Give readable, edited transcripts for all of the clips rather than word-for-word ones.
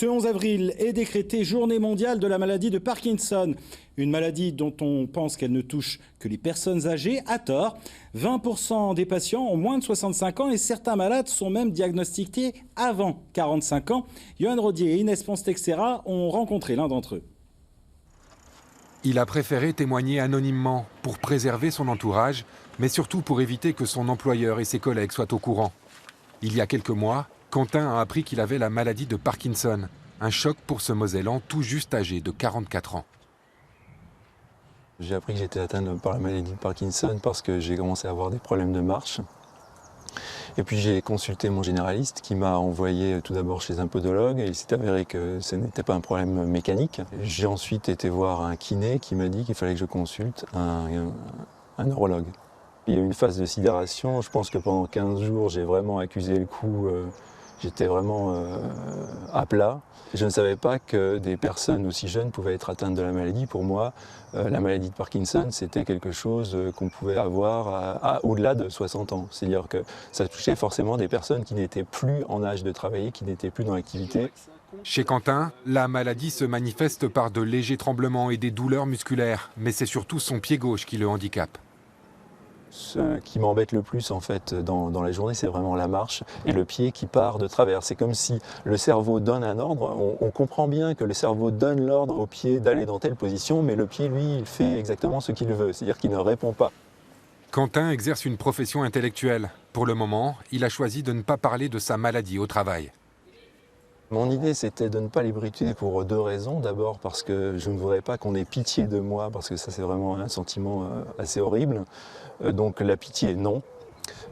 Ce 11 avril est décrétée journée mondiale de la maladie de Parkinson. Une maladie dont on pense qu'elle ne touche que les personnes âgées, à tort. 20% des patients ont moins de 65 ans et certains malades sont même diagnostiqués avant 45 ans. Johan Rodier et Inès Ponce-Texera ont rencontré l'un d'entre eux. Il a préféré témoigner anonymement pour préserver son entourage, mais surtout pour éviter que son employeur et ses collègues soient au courant. Il y a quelques mois, Quentin a appris qu'il avait la maladie de Parkinson, un choc pour ce Mosellan tout juste âgé de 44 ans. J'ai appris que j'étais atteint par la maladie de Parkinson parce que j'ai commencé à avoir des problèmes de marche. Et puis j'ai consulté mon généraliste qui m'a envoyé tout d'abord chez un podologue et il s'est avéré que ce n'était pas un problème mécanique. J'ai ensuite été voir un kiné qui m'a dit qu'il fallait que je consulte un neurologue. Il y a eu une phase de sidération, je pense que pendant 15 jours j'ai vraiment accusé le coup, j'étais vraiment à plat. Je ne savais pas que des personnes aussi jeunes pouvaient être atteintes de la maladie. Pour moi, la maladie de Parkinson, c'était quelque chose qu'on pouvait avoir au-delà de 60 ans. C'est-à-dire que ça touchait forcément des personnes qui n'étaient plus en âge de travailler, qui n'étaient plus dans l'activité. Chez Quentin, la maladie se manifeste par de légers tremblements et des douleurs musculaires, mais c'est surtout son pied gauche qui le handicape. Ce qui m'embête le plus en fait dans la journée, c'est vraiment la marche et le pied qui part de travers. C'est comme si le cerveau donne un ordre. On comprend bien que le cerveau donne l'ordre au pied d'aller dans telle position, mais le pied, lui, il fait exactement ce qu'il veut, c'est-à-dire qu'il ne répond pas. Quentin exerce une profession intellectuelle. Pour le moment, il a choisi de ne pas parler de sa maladie au travail. Mon idée, c'était de ne pas l'ébruiter pour deux raisons. D'abord parce que je ne voudrais pas qu'on ait pitié de moi, parce que ça c'est vraiment un sentiment assez horrible. Donc la pitié, non.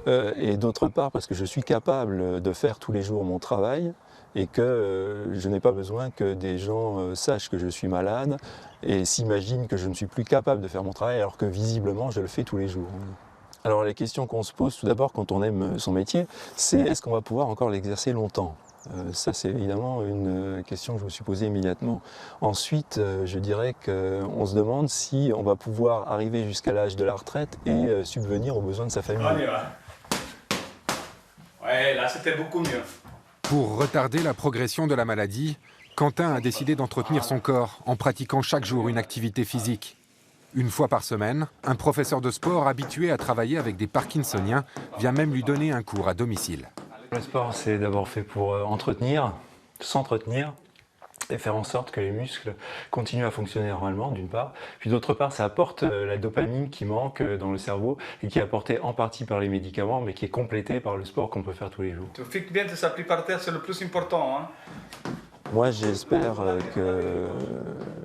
Et d'autre part parce que je suis capable de faire tous les jours mon travail et que je n'ai pas besoin que des gens sachent que je suis malade et s'imaginent que je ne suis plus capable de faire mon travail alors que visiblement je le fais tous les jours. Alors les questions qu'on se pose tout d'abord quand on aime son métier, c'est est-ce qu'on va pouvoir encore l'exercer longtemps ? Ça, c'est évidemment une question que je me suis posée immédiatement. Ensuite, je dirais qu'on se demande si on va pouvoir arriver jusqu'à l'âge de la retraite et subvenir aux besoins de sa famille. On y va. Ouais, là, c'était beaucoup mieux. Pour retarder la progression de la maladie, Quentin a décidé d'entretenir son corps en pratiquant chaque jour une activité physique. Une fois par semaine, un professeur de sport habitué à travailler avec des Parkinsoniens vient même lui donner un cours à domicile. Le sport, c'est d'abord fait pour s'entretenir et faire en sorte que les muscles continuent à fonctionner normalement, d'une part. Puis d'autre part, ça apporte la dopamine qui manque dans le cerveau et qui est apportée en partie par les médicaments, mais qui est complétée par le sport qu'on peut faire tous les jours. Tu fixes bien tes appuis par terre, c'est le plus important. Hein. Moi, j'espère que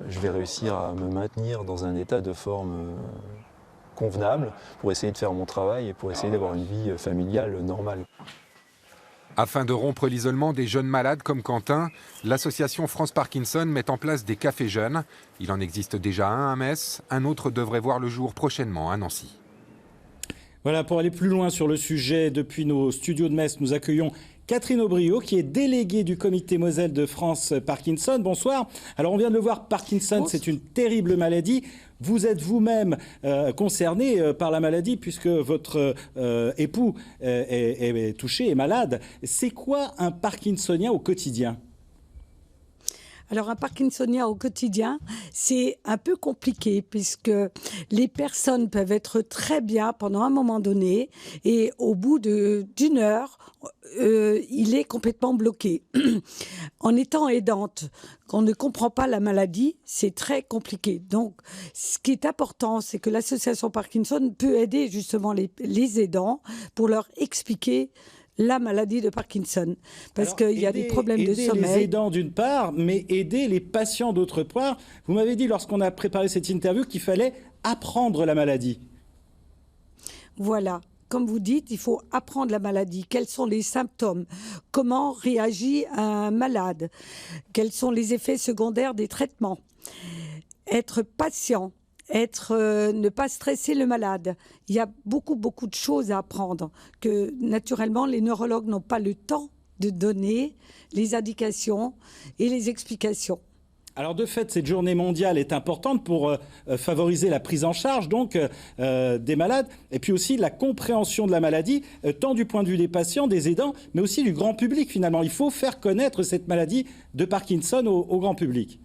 je vais réussir à me maintenir dans un état de forme convenable pour essayer de faire mon travail et pour essayer d'avoir une vie familiale normale. Afin de rompre l'isolement des jeunes malades comme Quentin, l'association France Parkinson met en place des cafés jeunes. Il en existe déjà un à Metz, un autre devrait voir le jour prochainement à Nancy. Voilà, pour aller plus loin sur le sujet, depuis nos studios de Metz, nous accueillons Catherine Aubriot, qui est déléguée du comité Moselle de France Parkinson. Bonsoir. Alors, on vient de le voir, Parkinson, c'est une terrible maladie. Vous êtes vous-même concerné par la maladie puisque votre époux est touché, est malade. C'est quoi un Parkinsonien au quotidien ? Alors, un Parkinsonien au quotidien, c'est un peu compliqué puisque les personnes peuvent être très bien pendant un moment donné et au bout d'une heure, il est complètement bloqué. En étant aidante, quand on ne comprend pas la maladie, c'est très compliqué. Donc, ce qui est important, c'est que l'association Parkinson peut aider justement les aidants pour leur expliquer la maladie de Parkinson, parce qu'il y a des problèmes de sommeil. Aider les aidants d'une part, mais aider les patients d'autre part. Vous m'avez dit lorsqu'on a préparé cette interview qu'il fallait apprendre la maladie. Voilà. Comme vous dites, il faut apprendre la maladie. Quels sont les symptômes ? Comment réagit un malade ? Quels sont les effets secondaires des traitements ? Être patient. Ne pas stresser le malade. Il y a beaucoup de choses à apprendre que naturellement les neurologues n'ont pas le temps de donner les indications et les explications. Alors de fait, cette journée mondiale est importante pour favoriser la prise en charge donc des malades et puis aussi la compréhension de la maladie, tant du point de vue des patients, des aidants, mais aussi du grand public finalement. Il faut faire connaître cette maladie de Parkinson au grand public.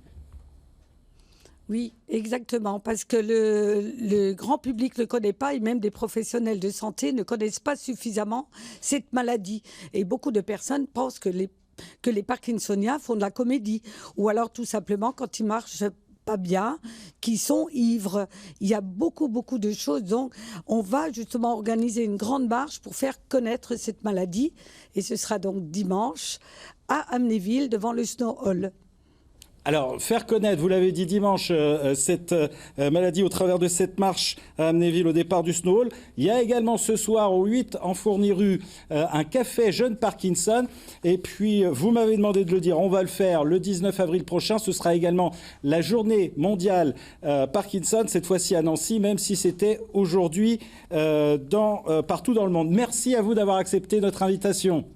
Oui, exactement, parce que le grand public ne le connaît pas et même des professionnels de santé ne connaissent pas suffisamment cette maladie. Et beaucoup de personnes pensent que les Parkinsoniens font de la comédie ou alors tout simplement quand ils marchent pas bien, qui sont ivres. Il y a beaucoup de choses. Donc, on va justement organiser une grande marche pour faire connaître cette maladie. Et ce sera donc dimanche à Amnéville devant le Snow Hall. Alors, faire connaître, vous l'avez dit dimanche, cette maladie au travers de cette marche à Amnéville au départ du Snow Hall. Il y a également ce soir au 8 en Fourni-Rue un café Jeune Parkinson. Et puis, vous m'avez demandé de le dire, on va le faire le 19 avril prochain. Ce sera également la journée mondiale Parkinson, cette fois-ci à Nancy, même si c'était aujourd'hui partout dans le monde. Merci à vous d'avoir accepté notre invitation.